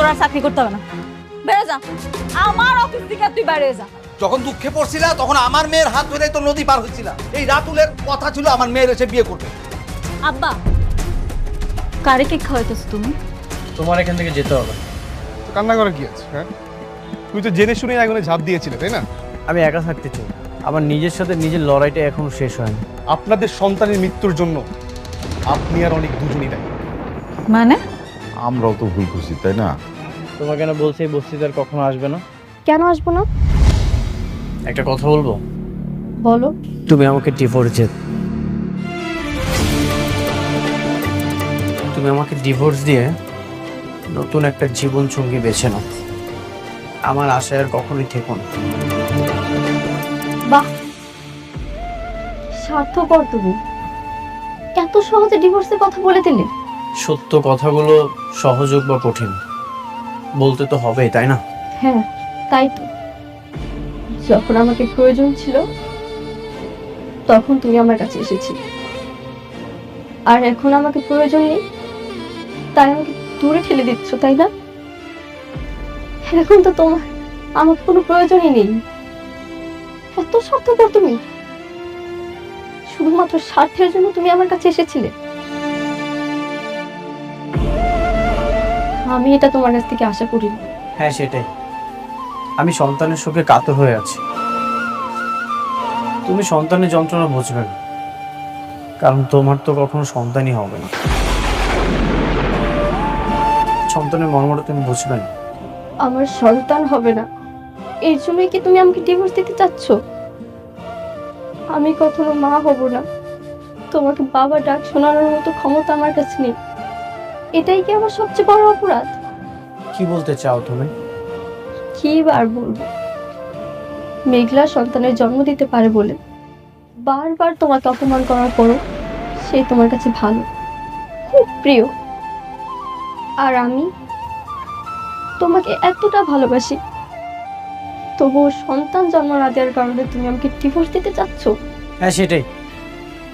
তোর আর চাকরি করতে হবে না, বেড়ে যা আমার অফিস থেকে, তুই বাইরে যা। যখন দুঃখে পড়ছিলা তখন আমার মেয়ের হাত ধরে তো নদী পার হয়েছিল। এই রাতুলের কথা ছিল আমার মেয়ের এসে বিয়ে করবে। আব্বা, কারে কি খাওয়াইতেছ তুমি? তোমার এখান থেকে যেতে হবে। কান্না করে কি আছে? হ্যাঁ, তুই তো জেনে শুনে আগুনে ঝাঁপ দিয়েছিলে, তাই না? আমি একা থাকতে চাই, আমার নিজের সাথে নিজের লড়াইটা এখনো শেষ হয়নি। আপনাদের সন্তানের মৃত্যুর জন্য আপনি আর অনেক দুজনই দায়ী। মানে? আমরাও তো ভুল করছি, তাই না? তোমাকে কেন বলছি এই বস্তিতে আর কখনো আসবে না? কেন আসবো না? একটা কথা বলবো? বলো। তুমি আমাকে ডিভোর্স তুমি আমাকে ডিভোর্স দিয়ে নতুন একটা জীবন সঙ্গী বেছে নাও। আমার আশায় আর কখনোই থেকো না। বাহ, স্বার্থপর তুমি। এত সহজে ডিভোর্সের কথা বলে দিলে। সত্য কথাগুলো সহজ হোক বা কঠিন, বলতে তো হবেই, তাই না? হ্যাঁ, তাই তো। যখন আমাকে প্রয়োজন ছিল তখন তুমি আমার কাছে এসেছিলে, আর এখন আমাকে প্রয়োজন নেই তাই আমাকে দূরে ঠেলে দিচ্ছ, তাই না? এখন তো তোমার আমাকে কোনো প্রয়োজনই নেই। এত স্বার্থপর তুমি, শুধুমাত্র স্বার্থের জন্য তুমি আমার কাছে এসেছিলে। আমি এটা তোমার কাছ থেকে আশা করিনি। হ্যাঁ, সেটাই। আমি সন্তানের শোকে কাতর হয়ে আছি। তুমি সন্তানের যন্ত্রণা বুঝবে না, কারণ তোমার তো কখনো সন্তানই হবে না। সন্তানের মর্মটা তুমি বুঝবে না। আমার সন্তান হবে না এর জন্যই কি তুমি আমাকে ডিভোর্স দিতে চাচ্ছ? আমি কখনো মা হব না, তোমাকে বাবা ডাক শোনানোর মতো ক্ষমতা আমার কাছে নেই। এটাই কি আমার সবচেয়ে বড় অপরাধ? কি বলতে চাও তুমি? কি আর বলবো, মেঘলা সন্তানের জন্ম দিতে পারে বলে বারবার তোমাকে অপমান করার পরও সে তোমার কাছে ভালো, খুব প্রিয়। আর আমি তোমাকে এতটা ভালোবাসি, তবুও সন্তান জন্ম না দেওয়ার কারণে তুমি আমাকে ডিভোর্স দিতে চাচ্ছ? হ্যাঁ, সেটাই।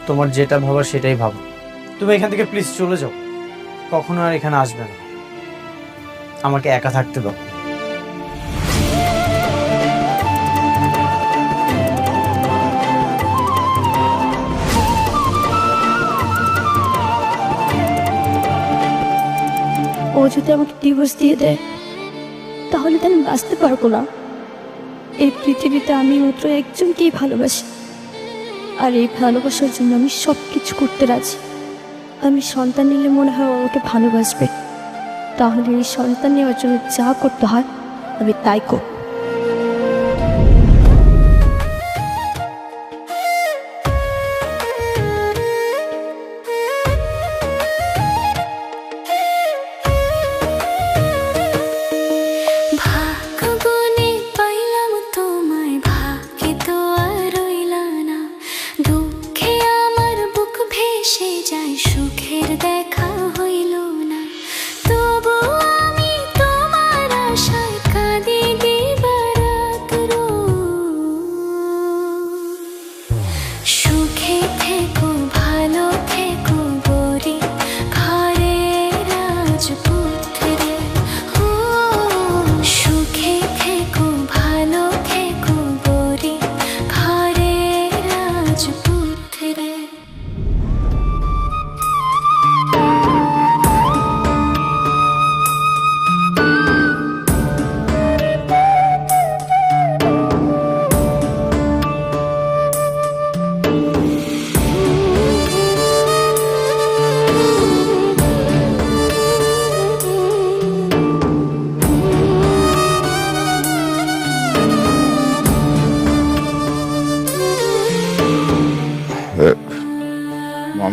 তোমার যেটা ভাবার সেটাই ভাবো। তুমি এখান থেকে প্লিজ চলে যাও, কখনো আর এখানে আসবে না। আমাকে একা থাকতে দাও। ও যদি আমাকে ডিভোর্স দিয়ে দেয় তাহলে তো আমি বাঁচতে পারবো না। এই পৃথিবীতে আমি মাত্র একজনকেই ভালোবাসি, আর এই ভালোবাসার জন্য আমি সব কিছু করতে রাজি। আমি সন্তান নিলে মনে হয় ও আমাকে ভালোবাসবে, তাহলে এই সন্তান নেওয়ার জন্য যা করতে হয় আমি তাই করব।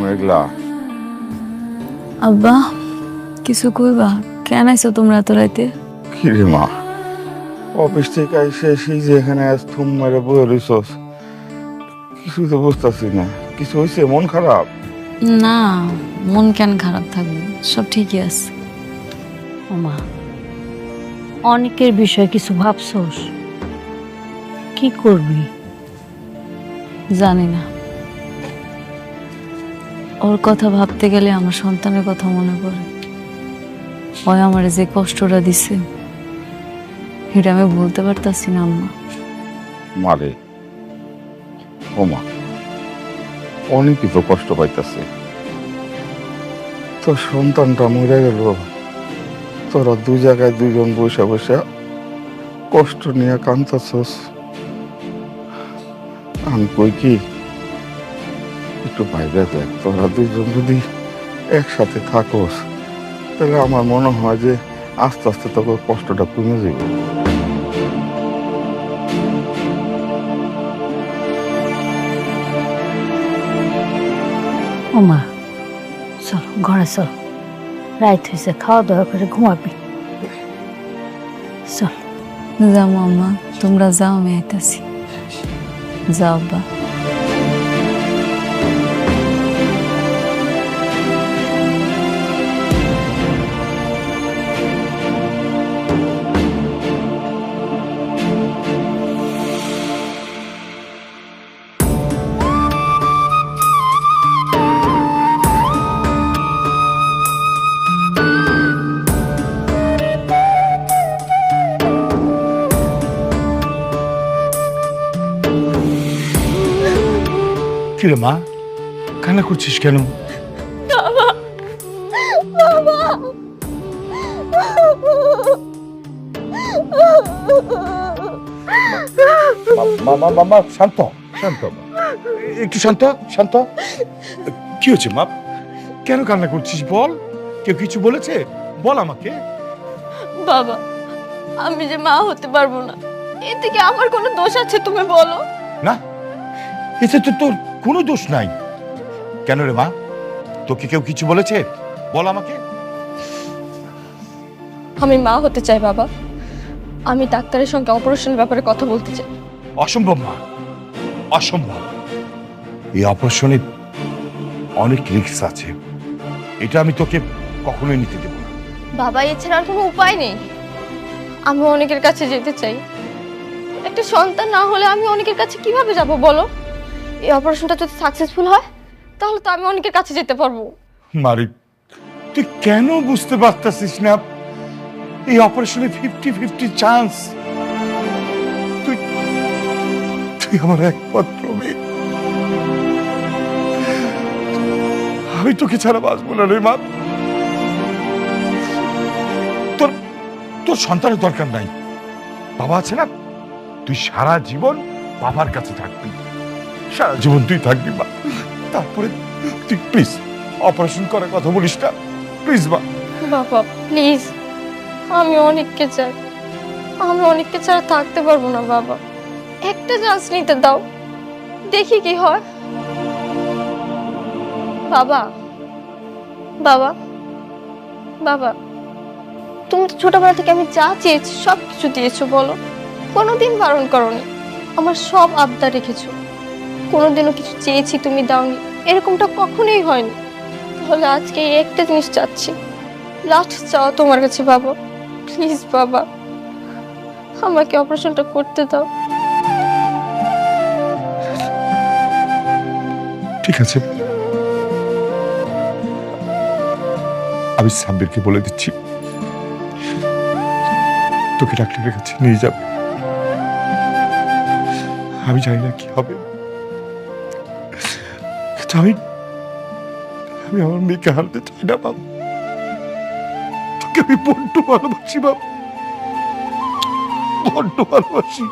মেঘলা, আব্বা, কিছু কইবা? কেন আইছো তোমরা এত রাইতে? কি রে মা, অফিস থেকে এসে সেই যে এখানে থুম মেরে বয়ে রইছস, কিছুই তো বুঝতেছি না। কিছু হয়েছে? মন খারাপ? না, মন কেন খারাপ থাকবে, সব ঠিকই আছে। ওমা, অনেকের বিষয়ে কিছু ভাবছোস? কি করবি জানি না। ওর কথা ভাবতে গেলে আমার সন্তানের কথা মনে পড়ে। ওই আমার যে কষ্টটা দিছে এটা আমি বলতে পারতাছি না আম্মা। মারে ও মা, অনেকই তো কষ্ট পাইতেছে। তোর সন্তানটা মরে গেল, তোরা দুই জায়গায় দুইজন বসে বসে কষ্ট নিয়ে কাঁদতেছস। আমি কই কি, একটু বাইরে দেখ, তোরা দুইজন যদি একসাথে থাকোস তাহলে আমার মনে হয় যে আস্তে আস্তে তোকে কষ্টটা কমে যাবে। ও মা, চল ঘরে চল, রাত হয়েছে, খাওয়া দাওয়া করে ঘুমাবি। চল। যাও আম্মা, তোমরা যাও, আমি আইতাছি। যাও আব্বা। কিরে মা, কান্না করছিস কেন? মা শান্ত শান্ত, একটু শান্ত শান্ত। কি হচ্ছে মা, কেন কান্না করছিস বল? কেউ কিছু বলেছে? বল আমাকে। বাবা, আমি যে মা হতে পারবো না, এতে কি আমার কোনো দোষ আছে তুমি বলো? না, এতে তো তোর কোনো দোষ নাই। কেন রে মা, তোকে কেউ কিছু বলেছে? বল আমাকে। আমি মা হতে চাই বাবা। আমি ডাক্তারের সঙ্গে অপারেশনের ব্যাপারে কথা বলতে চাই। অসম্ভব মা, অসম্ভব। এই অপারেশনে অনেক রিস্ক আছে, এটা আমি তোকে কখনোই নিতে দেব না। বাবা, এছাড়া আর কোনো উপায় নেই। আমি অনেকের কাছে যেতে চাই। একটা সন্তান না হলে আমি অনেকের কাছে কিভাবে যাব বলো? এই অপারেশনটা যদি সাকসেসফুল হয় তাহলে তো আমি অনেকের কাছে যেতে পারবো। মারি, তুই কেন বুঝতে পারতাছিস না? এই অপারেশনে 50-50 চান্স। তুই তুই আমার একমাত্র মেয়ে। আমি তোকে ছাড়া বাঁচবো না রে মা। তোর তোর সন্তানের দরকার নাই, বাবা আছে না। তুই সারা জীবন বাবার কাছে থাকবি, সারা জীবন তুই থাকবি মা। তারপরে তুই প্লিজ অপারেশন করার কথা বলিস না, প্লিজ মা। বাবা প্লিজ, আমি অনেককে চাই। আমি অনেককে ছাড়া থাকতে পারবো না বাবা। একটা চান্স নিতে দাও, দেখি কি হয়। বাবা বাবা বাবা, তুমি তো ছোটবেলা থেকে আমি যা চেয়েছি সব কিছু দিয়েছো বলো, কোনোদিন বারণ করোনি। আমার সব আবদার রেখেছো, কোনোদিনও কিছু চেয়েছি তুমি দাওনি, এরকমটা কখনোই হয়নি। তাহলে আজকে এই একটা জিনিস চাচ্ছি, লাস্ট চাও তোমার কাছে বাবা। প্লিজ বাবা, আমাকে অপারেশনটা করতে দাও। ঠিক আছে, আমি সাব্বিরকে বলে দিচ্ছি তোকে ডাক্তারের কাছে নিয়ে যাবে। আমি জানি না কি হবে, কিন্তু আমি আমার মেয়েকে হারাতে চাই না বাবা। তোকে আমি বড্ড ভালোবাসি বাবা, বড্ড ভালোবাসি।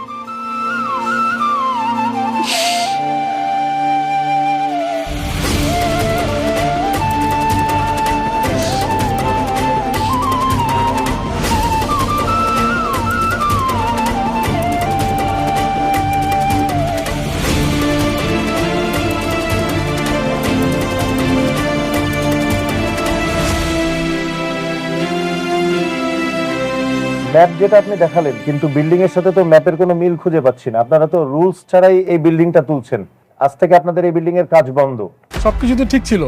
ম্যাপ যেটা আপনি দেখালেন, কিন্তু বিল্ডিং এর সাথে তো ম্যাপের কোনো মিল খুঁজে পাচ্ছি না। আপনারা তো রুলস ছাড়াই এই বিল্ডিংটা তুলছেন। আজ থেকে আপনাদের এই বিল্ডিং এর কাজ বন্ধ। সবকিছু তো ঠিক ছিল,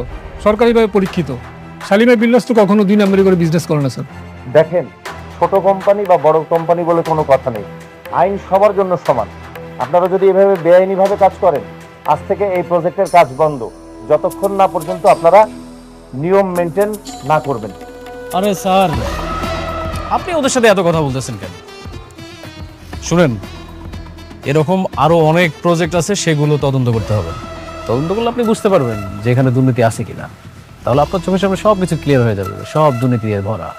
সরকারিভাবে পরীক্ষিত। শালিমা বিল্ডার্স তো কখনো 2 নম্বরে করে বিজনেস করে না স্যার। দেখেন, ছোট কোম্পানি বা বড় কোম্পানি বলে কোনো কথা নেই, আইন সবার জন্য সমান। আপনারা যদি এভাবে বেআইনিভাবে কাজ করেন, আজ থেকে এই প্রজেক্টের কাজ বন্ধ, যতক্ষণ না পর্যন্ত আপনারা নিয়ম মেনটেন না করবেন। আরে স্যার, আপনি ওদের সাথে এত কথা বলতেছেন কেন? শুনেন, এরকম আরো অনেক প্রজেক্ট আছে, সেগুলো তদন্ত করতে হবে। তদন্ত করলে আপনি বুঝতে পারবেন যে এখানে দুর্নীতি আছে কিনা। তাহলে আপনার চোখের সামনে সব কিছু ক্লিয়ার হয়ে যাবে, সব দুর্নীতি দিয়ে ভরা।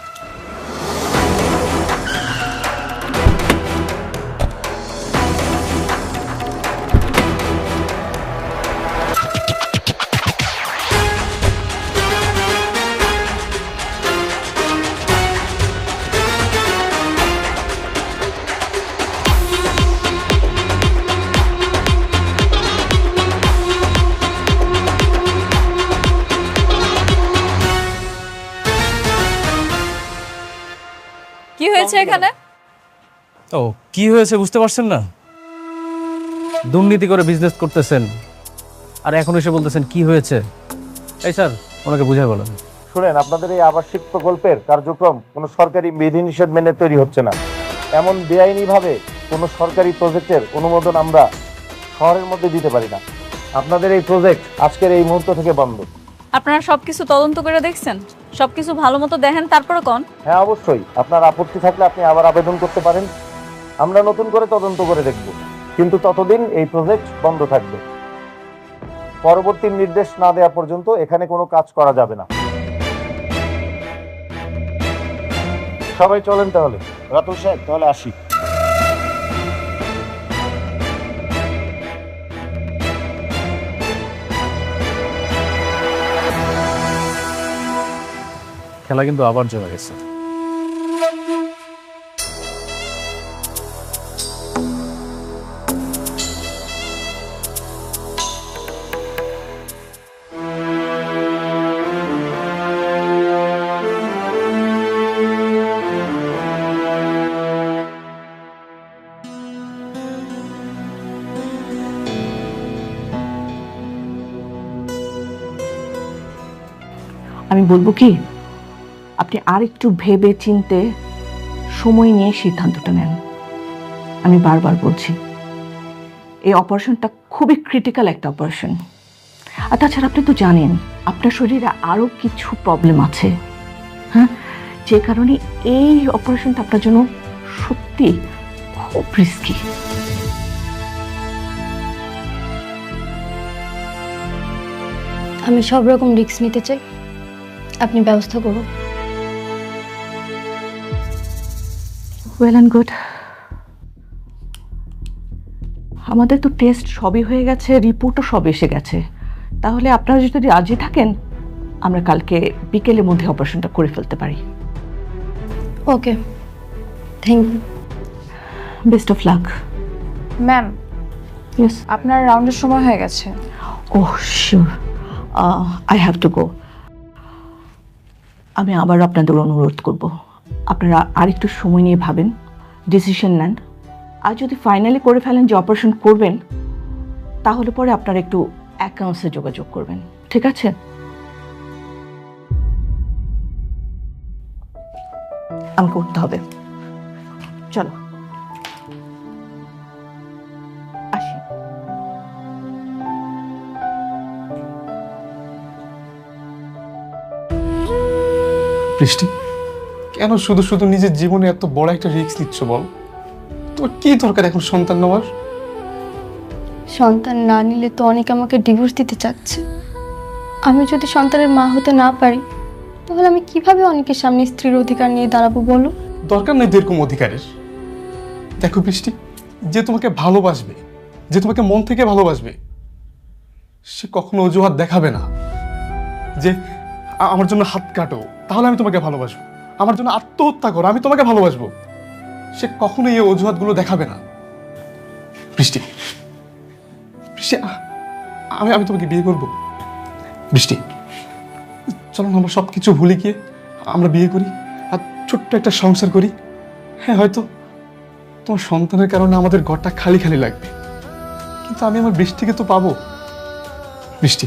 কি হয়েছে এখানে? ও, কি হয়েছে বুঝতে পারছেন না? দুর্নীতি করে বিজনেস করতেছেন আর এখন এসে বলতেছেন কি হয়েছে। এই স্যার, ওনাকে বুঝাই বলেন। শুনেন, আপনাদের এই আবাসিক প্রকল্পের কার্যক্রম কোনো সরকারি বিধিনিষেধ মেনে তৈরি হচ্ছে না। এমন বেআইনিভাবে কোনো সরকারি প্রজেক্টের অনুমোদন আমরা শহরের মধ্যে দিতে পারি না। আপনাদের এই প্রজেক্ট আজকের এই মুহূর্ত থেকে বন্ধ। আপনারা সবকিছু তদন্ত করে দেখছেন? সবকিছু ভালো মতো দেখেন তারপরে কোন? হ্যাঁ, অবশ্যই। আপনার আপত্তি থাকলে আপনি আবার আবেদন করতে পারেন, আমরা নতুন করে তদন্ত করে দেখব। কিন্তু ততদিন এই প্রজেক্ট বন্ধ থাকবে। পরবর্তী নির্দেশ না দেওয়া পর্যন্ত এখানে কোনো কাজ করা যাবে না। সবাই চলেন তাহলে। রাতুল সাহেব, তাহলে আসি। খেলা কিন্তু আবার জমে গেছে। আমি বলবো কি, আপনি আর একটু ভেবে চিনতে সময় নিয়ে সিদ্ধান্তটা নেন। আমি বারবার বলছি, এই অপারেশনটা খুবই ক্রিটিক্যাল একটা অপারেশন। আর তাছাড়া আপনি তো জানেন আপনার শরীরে আরও কিছু প্রবলেম আছে, হ্যাঁ, যে কারণে এই অপারেশনটা আপনার জন্য সত্যি খুব রিস্কি। আমি সব রকম রিস্ক নিতে চাই, আপনি ব্যবস্থা করুন। Well and good. আমাদের তো টেস্ট সবই হয়ে গেছে, রিপোর্টও সব এসে গেছে। তাহলে আপনারা যদি রাজি থাকেন, আমরা কালকে বিকেলের মধ্যে অপারেশনটা করে ফেলতে পারি। Okay, thank you. Best of luck. Ma'am, yes, আপনার রাউন্ডের সময় হয়ে গেছে। Oh sure, I have to go. আমি আবার আপনাদের অনুরোধ করব, আপনারা আর একটু সময় নিয়ে ভাবেন, ডিসিশন নেন। আর যদি ফাইনালি করে ফেলেন যে অপারেশন করবেন, তাহলে পরে আপনারা একটু অ্যাকাউন্টসে যোগাযোগ করবেন, ঠিক আছে? আমাকে উঠতে হবে, চলো আসি। বৃষ্টি, কেন শুধু শুধু নিজের জীবনে এত বড় একটা রিস্ক নিচ্ছ বল? তোমার কি দরকার এখন সন্তান নেওয়ার? সন্তান না নিলে তো অনেকে আমাকে ডিভোর্স দিতে চাচ্ছে। আমি যদি সন্তানের মা হতে না পারি, তাহলে আমি কিভাবে অনেকের সামনে স্ত্রীর অধিকার নিয়ে দাঁড়াবো বলো? দরকার নেই তো এরকম অধিকারের। দেখো বৃষ্টি, যে তোমাকে ভালোবাসবে, যে তোমাকে মন থেকে ভালোবাসবে, সে কখনো অজুহাত দেখাবে না যে আমার জন্য হাত কাটো তাহলে আমি তোমাকে ভালোবাসবো, আমার জন্য আত্মহত্যা করো আমি তোমাকে ভালোবাসবো। সে কখনো এই অজুহাতগুলো দেখাবে না। বৃষ্টি, বৃষ্টি, আমি তোমাকে বিয়ে করবো। বৃষ্টি, চলো না আমরা সব কিছু ভুলে গিয়ে আমরা বিয়ে করি আর ছোট্ট একটা সংসার করি। হ্যাঁ, হয়তো তোমার সন্তানের কারণে আমাদের ঘরটা খালি খালি লাগবে, কিন্তু আমি আমার বৃষ্টিকে তো পাবো। বৃষ্টি,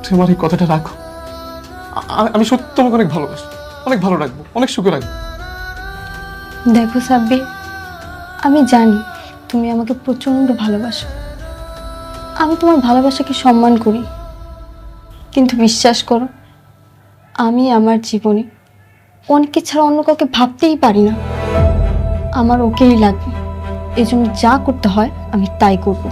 তুমি আমার এই কথাটা রাখো। আমি সত্যি তোমাকে অনেক ভালোবাসি, অনেক ভালো রাখবো, অনেক সুখে রাখবো। দেখো সাব্বির, আমি জানি তুমি আমাকে প্রচন্ড ভালোবাসো। আমি তোমার ভালোবাসাকে সম্মান করি, কিন্তু বিশ্বাস করো, আমি আমার জীবনে অনেককে ছাড়া অন্য কাউকে ভাবতেই পারি না। আমার ওকেই লাগবে, এই জন্য যা করতে হয় আমি তাই করব।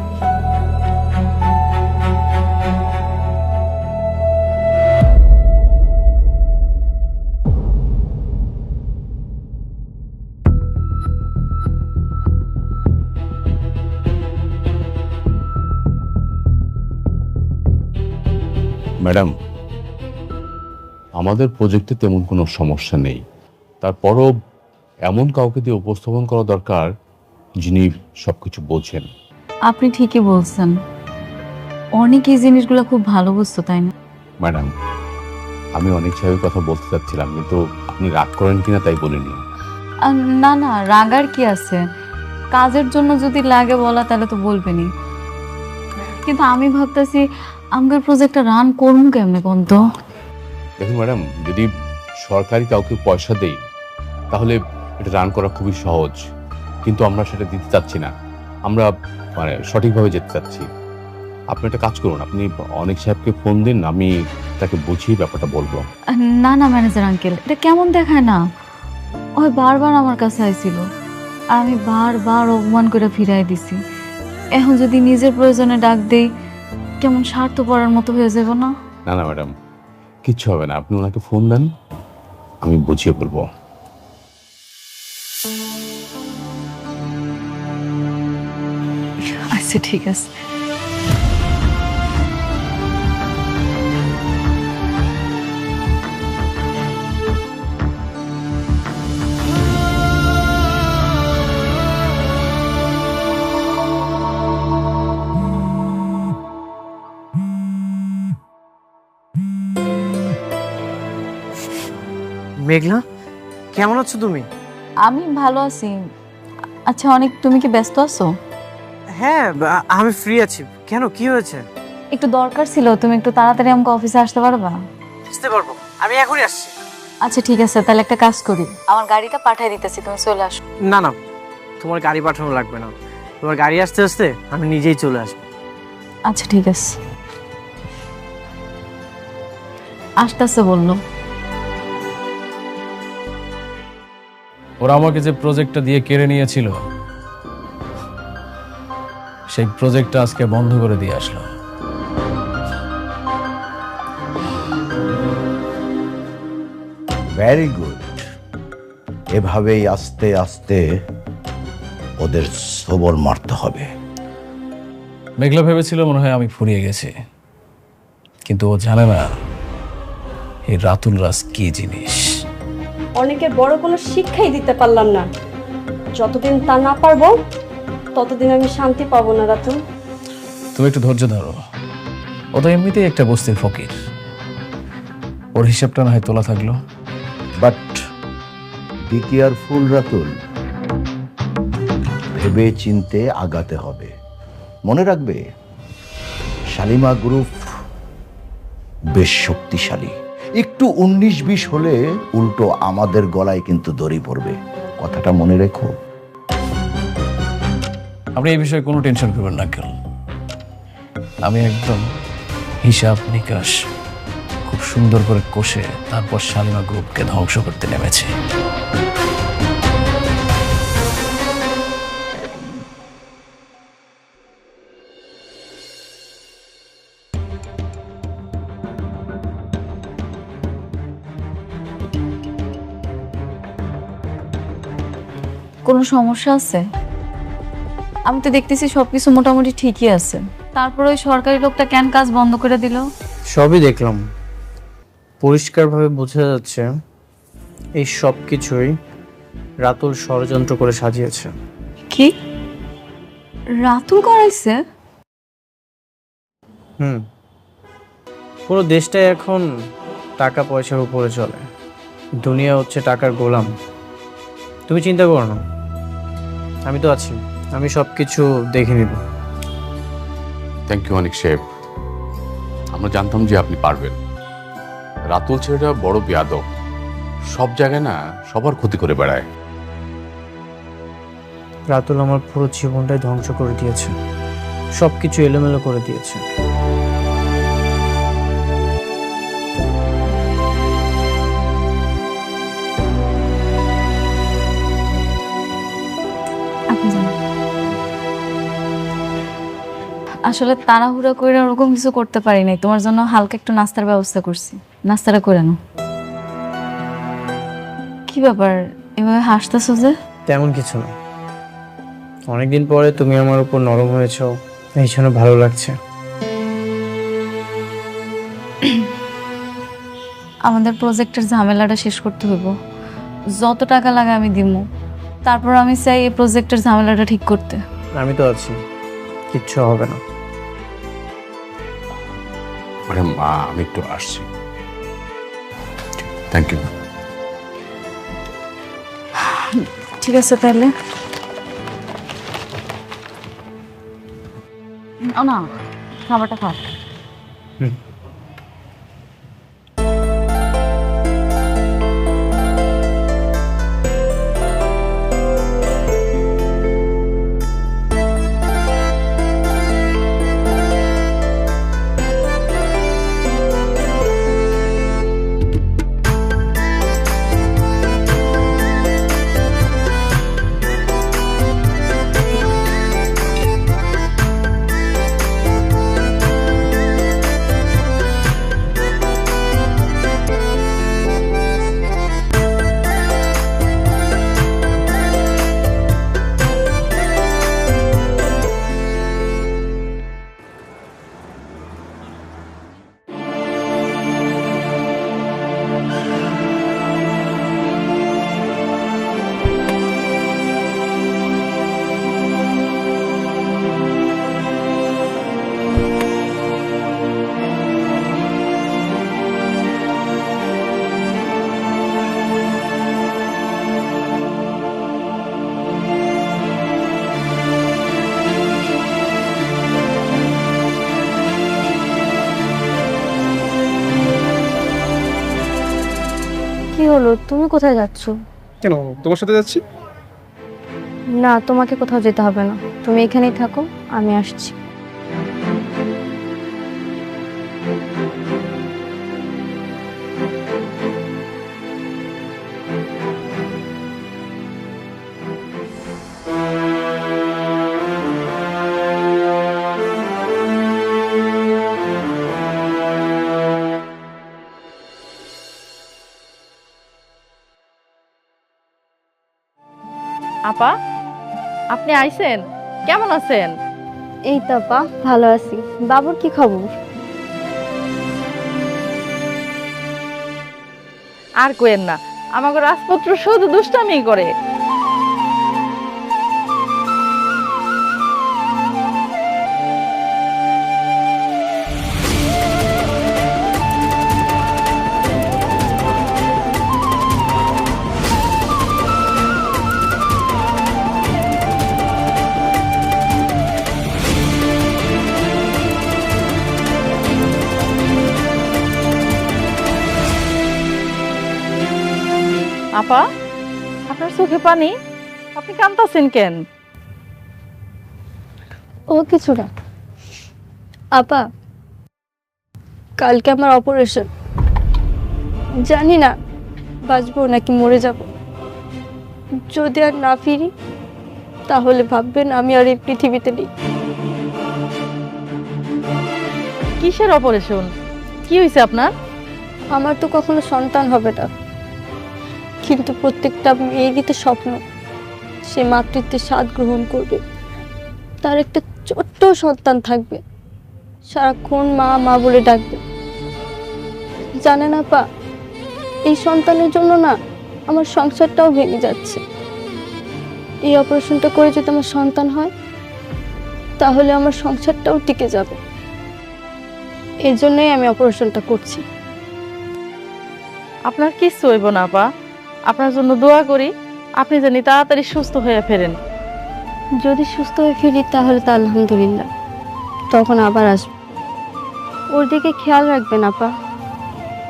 ম্যাডাম, আমাদের প্রজেক্টে তেমন কোনো সমস্যা নেই, তারপরও এমন কাউকে দিয়ে উপস্থাপন করা দরকার যিনি সবকিছু বোঝেন। আপনি ঠিকই বলছেন, অনেক এই জিনিসগুলো খুব ভালো বুঝতো, তাই না? ম্যাডাম, আমি অনেক সাহেবের কথা বলতে চাচ্ছিলাম, কিন্তু আপনি রাগ করেন কিনা তাই বলিনি। না না, রাগার কি আছে, কাজের জন্য যদি লাগে বলা তাহলে তো বলবেনই। কিন্তু আমি ভাবতেছি আমাদের প্রজেক্টটা রান করুন কেমনে কোন তো। দেখুন ম্যাডাম, যদি সরকারি কাউকে পয়সা দেই তাহলে এটা রান করা খুবই সহজ, কিন্তু আমরা সেটা দিতে চাচ্ছি না, আমরা মানে সঠিকভাবে যেতে চাচ্ছি। আপনি একটা কাজ করুন, আপনি অনেক সাহেবকে ফোন দিন, আমি তাকে বুঝিয়ে ব্যাপারটা বলবো। না না ম্যানেজার আঙ্কেল, এটা কেমন দেখায় না, ওই বারবার আমার কাছে আইছিল, আমি বারবার অপমান করে ফিরাই দিছি। এখন যদি নিজের প্রয়োজনে ডাক দেই কেমন স্বার্থপরের মতো হয়ে যাব না? না না ম্যাডাম, কিচ্ছু হবে না, আপনি ওনাকে ফোন দেন, আমি বুঝিয়ে বলবো। আচ্ছা ঠিক আছে। মেঘলা, কেমন আছো তুমি? আমি ভালো আছি। আচ্ছা অনেক, তুমি কি ব্যস্ত আছো? হ্যাঁ, আমি ফ্রি আছি। কেন, কি হয়েছে? একটু দরকার ছিল, তুমি একটু তাড়াতাড়ি আমাকে অফিসে আসতে পারবা? আসতে পারবো, আমি এখনই আসছি। আচ্ছা ঠিক আছে, তাহলে একটা কাজ করি, আমার গাড়িটা পাঠিয়ে দিতেছি, তুমি চলে আসো। না না, তোমার গাড়ি পাঠানো লাগবে না, তোমার গাড়ি আসতে আসতে আমি নিজেই চলে আসবো। আচ্ছা ঠিক আছে, আসতেছে বললো। ওরা আমাকে যে প্রজেক্টটা দিয়ে কেড়ে নিয়েছিল সেই প্রজেক্টটা আজকে বন্ধ করে দিয়ে আসলো। Very good. এভাবেই আস্তে আস্তে ওদের সবর মারতে হবে। মেঘলা ভেবেছিল মনে হয় আমি ফুরিয়ে গেছি, কিন্তু ও জানে না এই রাতুল রাজ কি জিনিস। অনেকের বড় কোনো শিক্ষাই দিতে পারলাম না, যতদিন তা না পারবো ততদিন আমি শান্তি পাবো না রাতুল। তুমি একটু ধৈর্য ধরো, ও তো এমনিতেই একটা বস্তির ফকির, ওর হিসাবটা না হয় তোলা থাকলো। বাট বি কেয়ারফুল রাতুল, ভেবে চিনতে আগাতে হবে। মনে রাখবে শালিমা গ্রুপ বেশ শক্তিশালী, একটু 19-20 হলে উল্টো আমাদের গলায় কিন্তু দড়ি পড়বে, কথাটা মনে রেখো। আপনি এই বিষয়ে কোনো টেনশন করবেন না কেন, আমি একদম হিসাব নিকাশ খুব সুন্দর করে কষে তারপর শালিমা গ্রুপকে ধ্বংস করতে নেমেছি। কোনো সমস্যা আছে? আমি তো দেখতেছি সবকিছু মোটামুটি ঠিকই আছে, তারপর ওই সরকারি লোকটা কেন কাজ বন্ধ করে দিল? সবই দেখলাম, পরিষ্কারভাবে বোঝা যাচ্ছে এই সব কিছুই রাতুল ষড়যন্ত্র করে সাজিয়েছে। কি রাতুল করাইছে? পুরো দেশটাই এখন টাকা পয়সার উপরে চলে, দুনিয়া হচ্ছে টাকার গোলাম। তুমি চিন্তা করো না, আমি তো আছি, আমি সব কিছু দেখে নিব। থ্যাংক ইউ অনেক সাহেব, আমরা জানতাম যে আপনি পারবেন। রাতুল ছেলেটা বড় বেয়াদব, সব জায়গায় না সবার ক্ষতি করে বেড়ায়। রাতুল আমার পুরো জীবনটাই ধ্বংস করে দিয়েছে, সব কিছু এলোমেলো করে দিয়েছে। আসলে তাড়াহুড়া করে ওরকম কিছু করতে পারি নাই, তোমার জন্য হালকা একটু নাস্তার ব্যবস্থা করছি, নাস্তাটা করে নাও। কি ব্যাপার এভাবে হাসতেছো যে? তেমন কিছু না, অনেকদিন পরে তুমি আমার উপর নরম হয়েছো, এই জন্য ভালো লাগছে। আমাদের প্রজেক্টের ঝামেলাটা শেষ করতে হইব, যত টাকা লাগে আমি দিব, তারপর আমি চাই এই প্রজেক্টের ঝামেলাটা ঠিক করতে। আমি তো আছি, কিচ্ছু হবে না। ম্যাডাম আমি একটু আসছি। Thank you. ঠিক আছে তাহলে। না খাবারটা খাও। কি হলো, তুমি কোথায় যাচ্ছ? কেন, তোমার সাথে যাচ্ছি। না, তোমাকে কোথাও যেতে হবে না, তুমি এখানেই থাকো, আমি আসছি। আপা, আপনি আইছেন? কেমন আছেন? এই তো আপা, ভালো আছি। বাবুর কি খবর? আর কোয়েন না, আমাকে রাজপুত্র শুধু দুষ্টামি করে। আপা, আপনার চোখে পানি, আপনি কাঁদতেছেন কেন? ও কিছু না আপা, কালকে আমার অপারেশন, জানি না বাঁচবো নাকি মরে যাব। যদি আর না ফিরি তাহলে ভাববেন আমি আর এই পৃথিবীতে নেই। কিসের অপারেশন? কি হয়েছে আপনার? আমার তো কখনো সন্তান হবে না, কিন্তু প্রত্যেকটা মেয়েরই তো স্বপ্ন সে মাতৃত্বের স্বাদ গ্রহণ করবে, তার একটা ছোট্ট সন্তান থাকবে, সারাক্ষণ মা মা বলে ডাকবে। জানে না পা, এই সন্তানের জন্য না আমার সংসারটাও ভেঙে যাচ্ছে। এই অপারেশনটা করে যদি আমার সন্তান হয় তাহলে আমার সংসারটাও টিকে যাবে, এই জন্যই আমি অপারেশনটা করছি। আপনার কিচ্ছু হইব না আপা, আপনার জন্য দোয়া করি, আপনি জানি তাড়াতাড়ি সুস্থ হয়ে ফেরেন। যদি সুস্থ হয়ে ফিরি তাহলে তো আলহামদুলিল্লাহ, তখন আবার আসবো। ওর দিকে খেয়াল রাখবেন আপা,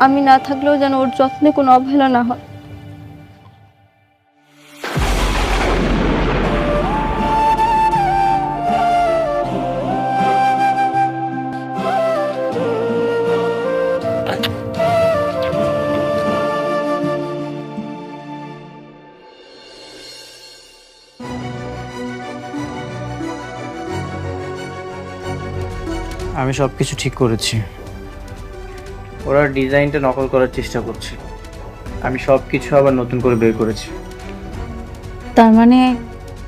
আমি না থাকলেও যেন ওর যত্নে কোনো অবহেলা না হয়। আমি সব কিছু ঠিক করেছি। ওরা ডিজাইনটা নকল করার চেষ্টা করছে। আমি সব কিছু আবার নতুন করে বের করেছি। তার মানে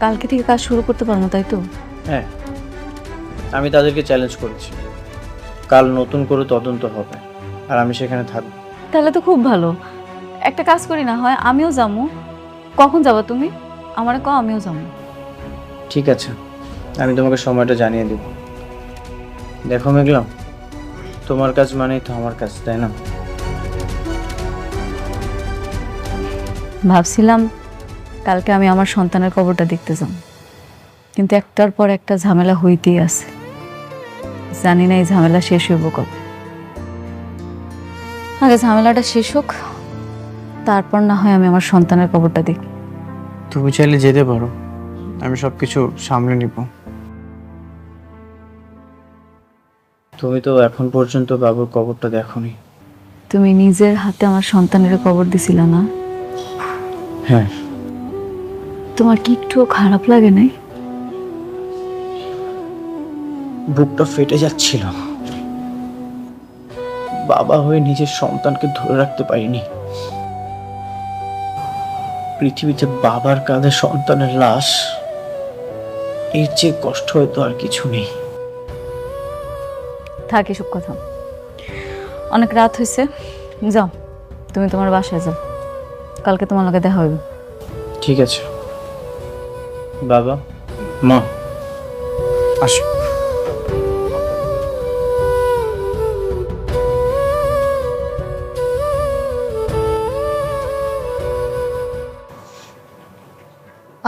কালকে থেকে কাজ শুরু করতে পারবো, তাই তো? হ্যাঁ, আমি তাদেরকে চ্যালেঞ্জ করেছি, কাল নতুন করে তদন্ত হবে আর আমি সেখানে থাকবো। তাহলে তো খুব ভালো। একটা কাজ করি না হয়, আমিও যাবো। কখন যাবো তুমি? আমারে কও, আমিও যাবো। ঠিক আছে, আমি তোমাকে সময়টা জানিয়ে দেব। দেখো মেঘলা, তোমার কাজ মানেই তো আমার কাজ, তাই না? ভাবছিলাম কালকে আমি আমার সন্তানের কবরটা দেখতে যাব, কিন্তু একটার পর একটা ঝামেলা হইতেই আছে। জানি না এই ঝামেলা শেষ হইব কবে। আগে ঝামেলাটা শেষ হোক, তারপর না হয় আমি আমার সন্তানের কবরটা দেখি। তুমি চাইলে যেতে পারো, আমি সব কিছু সামলে নিব। তুমি তো এখন পর্যন্ত বাবুর কবরটা দেখোনি। তুমি নিজের হাতে আমার সন্তানের কবর দিছিলা না? হ্যাঁ। তোমার কি একটুও খারাপ লাগে নাই? বুকটা ফেটে যাচ্ছিল। বাবা হয়ে নিজের সন্তানকে ধরে রাখতে পারিনি। পৃথিবীতে বাবার কাঁধে সন্তানের লাশ, এর চেয়ে কষ্ট হয়তো আর কিছু নেই। থাক এসব কথা, অনেক রাত হয়েছে। যাও, তুমি তোমার বাসায় যাও, কালকে তোমার লগে দেখা হইবে। ঠিক আছে বাবা, মা, আসো।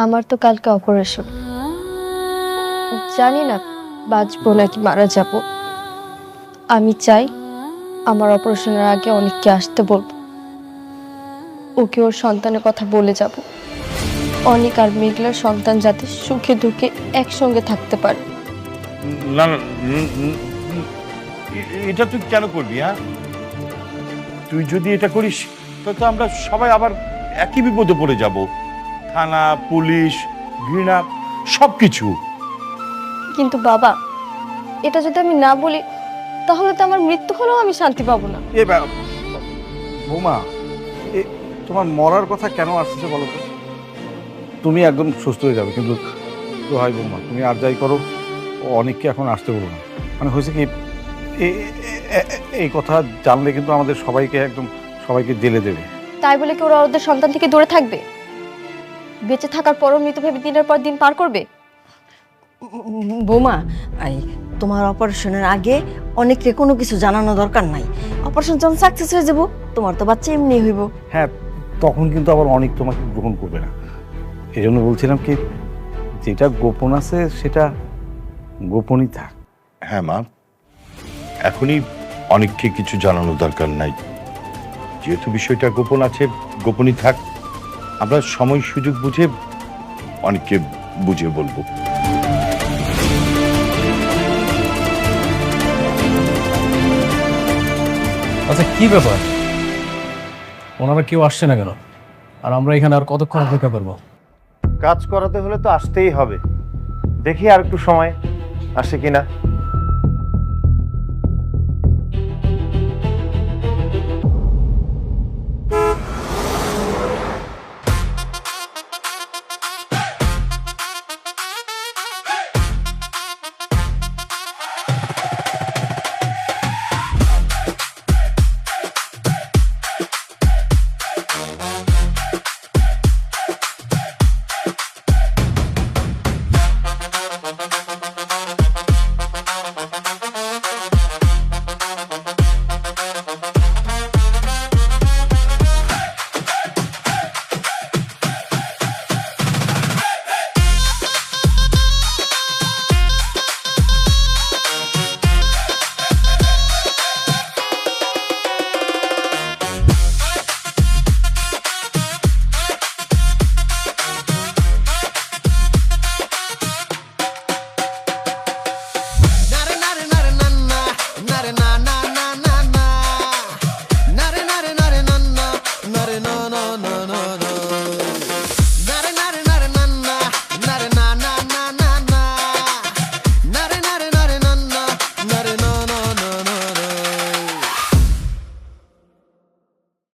আমার তো কালকে অপারেশন, জানি না বাঁচবো নাকি মারা যাব। আমি চাই আমার অপারেশনের আগে অনেককে আসতে বলবো, ওকে ওর সন্তানের কথা বলে যাব। অনেক আর মেঘলার সন্তান যাতে সুখে দুঃখে একসঙ্গে থাকতে পারে। না না, এটা তুই কেন করবি? হ্যাঁ, তুই যদি এটা করিস তো আমরা সবাই আবার একই বিপদে পড়ে যাব। থানা, পুলিশ, ঘৃণা, সবকিছু। কিন্তু বাবা, এটা যদি আমি না বলি তাহলে তো আমার মৃত্যু হলেও আমি শান্তি পাবো না। বৌমা, তোমার মরার কথা কেন আসছে বলো তো? তুমি একদম সুস্থ হয়ে যাবে, কিন্তু হয় বৌমা, তুমি আর যাই করো, অনেককে এখন আসতে বলো না। মানে হয়েছে কি, এই কথা জানলে কিন্তু আমাদের সবাইকে জেলে দেবে। তাই বলে কি ওরা ওদের সন্তান থেকে দূরে থাকবে? বেঁচে থাকার পরও মৃত ভেবে দিনের পর দিন পার করবে? বৌমা, তোমার অপারেশনের আগে অনেককে কোনো কিছু জানানো দরকার নাই। অপারেশন যখন সাকসেস হয়ে যাব, তোমার তো বাচ্চা এমনি হইব। হ্যাঁ, তখন কিন্তু আবার অনেক তোমাকে গ্রহণ করবে না। এই জন্য বলছিলাম কি, যেটা গোপন আছে সেটা গোপনই থাক। হ্যাঁ মা, এখনই অনেককে কিছু জানানো দরকার নাই। যেহেতু বিষয়টা গোপন আছে, গোপনই থাক। আমরা সময় সুযোগ বুঝে অনেককে বুঝিয়ে বলবো। আচ্ছা, কি ব্যাপার? ওনারা কেউ আসছে না কেন? আর আমরা এখানে আর কতক্ষণ অপেক্ষা করবো? কাজ করাতে হলে তো আসতেই হবে। দেখি আর একটু সময় আসে কিনা।